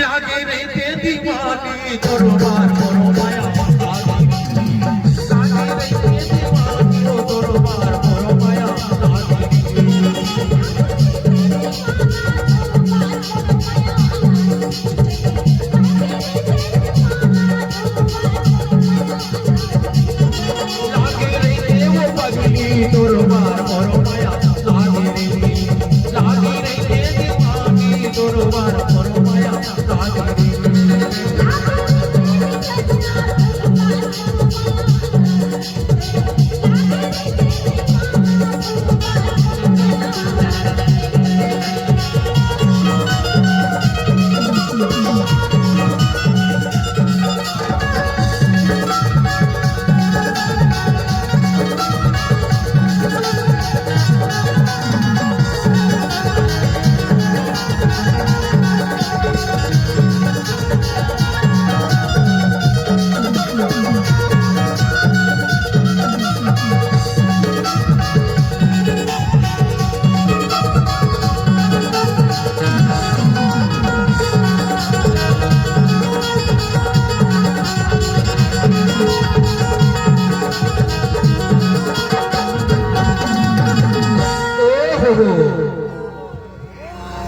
लागे रहते दीवानी दरबार करो माया लागे रहते दीवानी दरबार करो माया लागे रहते वो पगली दरबार करो माया लागे रहते दीवानी दरबार करो माया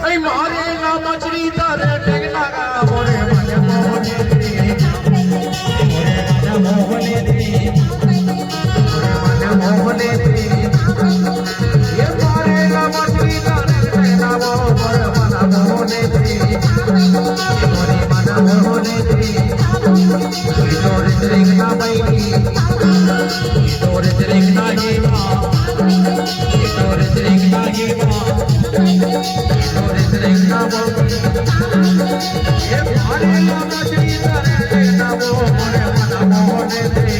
ऐ मारे ना मछली तारे टेकना का मोरे मन मोहने रे मोरे मन मोहने रे मोरे मन मोहने रे ये मारे ना मछली तारे टेकना वो मोरे मन मोहने रे मोरे मन मोहने रे तोरे देखना बैठी तोरे देखना ये मां तोरे देखना ये मां तोरे देखना वो ये मारे ना मछली तारे ना वो मोरे मन मोहने रे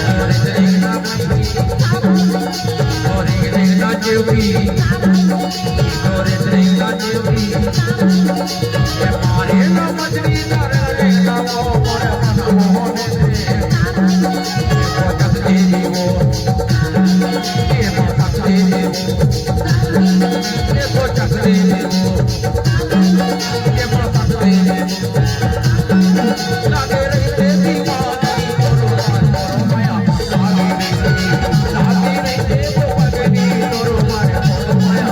तोरे देखना बैठी तोरे देखना जीवी तोरे देखना जीवी ये मारे ना मछली तारे ना वो मोरे मन मोहने रे वो जगते वो ये वो जगते ये वो जगते ये वो जगते लागे रहते दीवानी दरबार करो माया लागे रहते वो पगली दरबार करो माया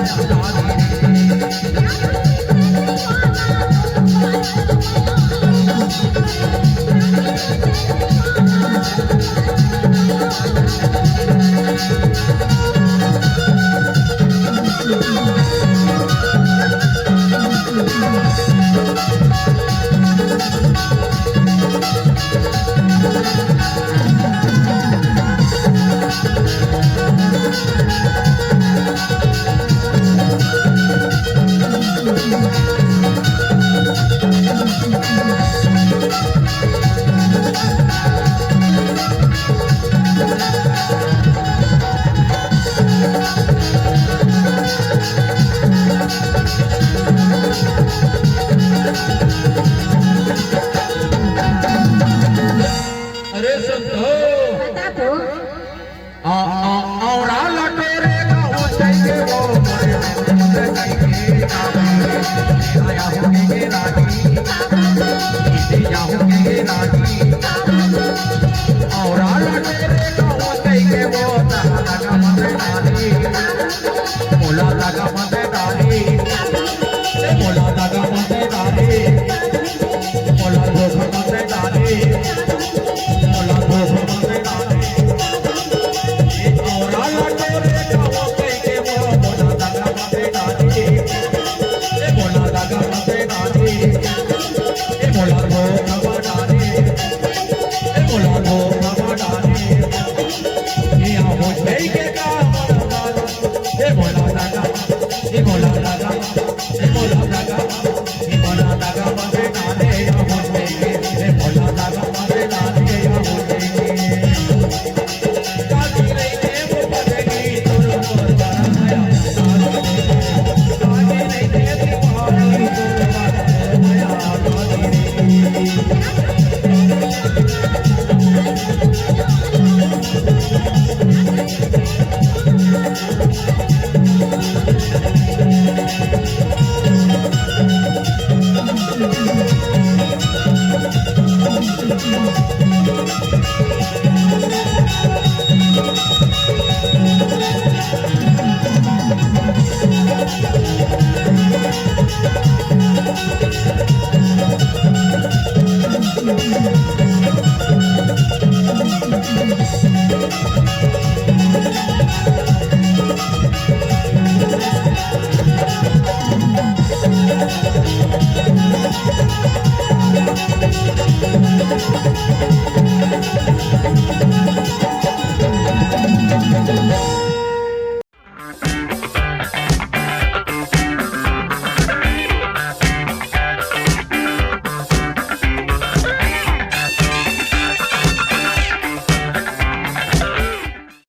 आया होने के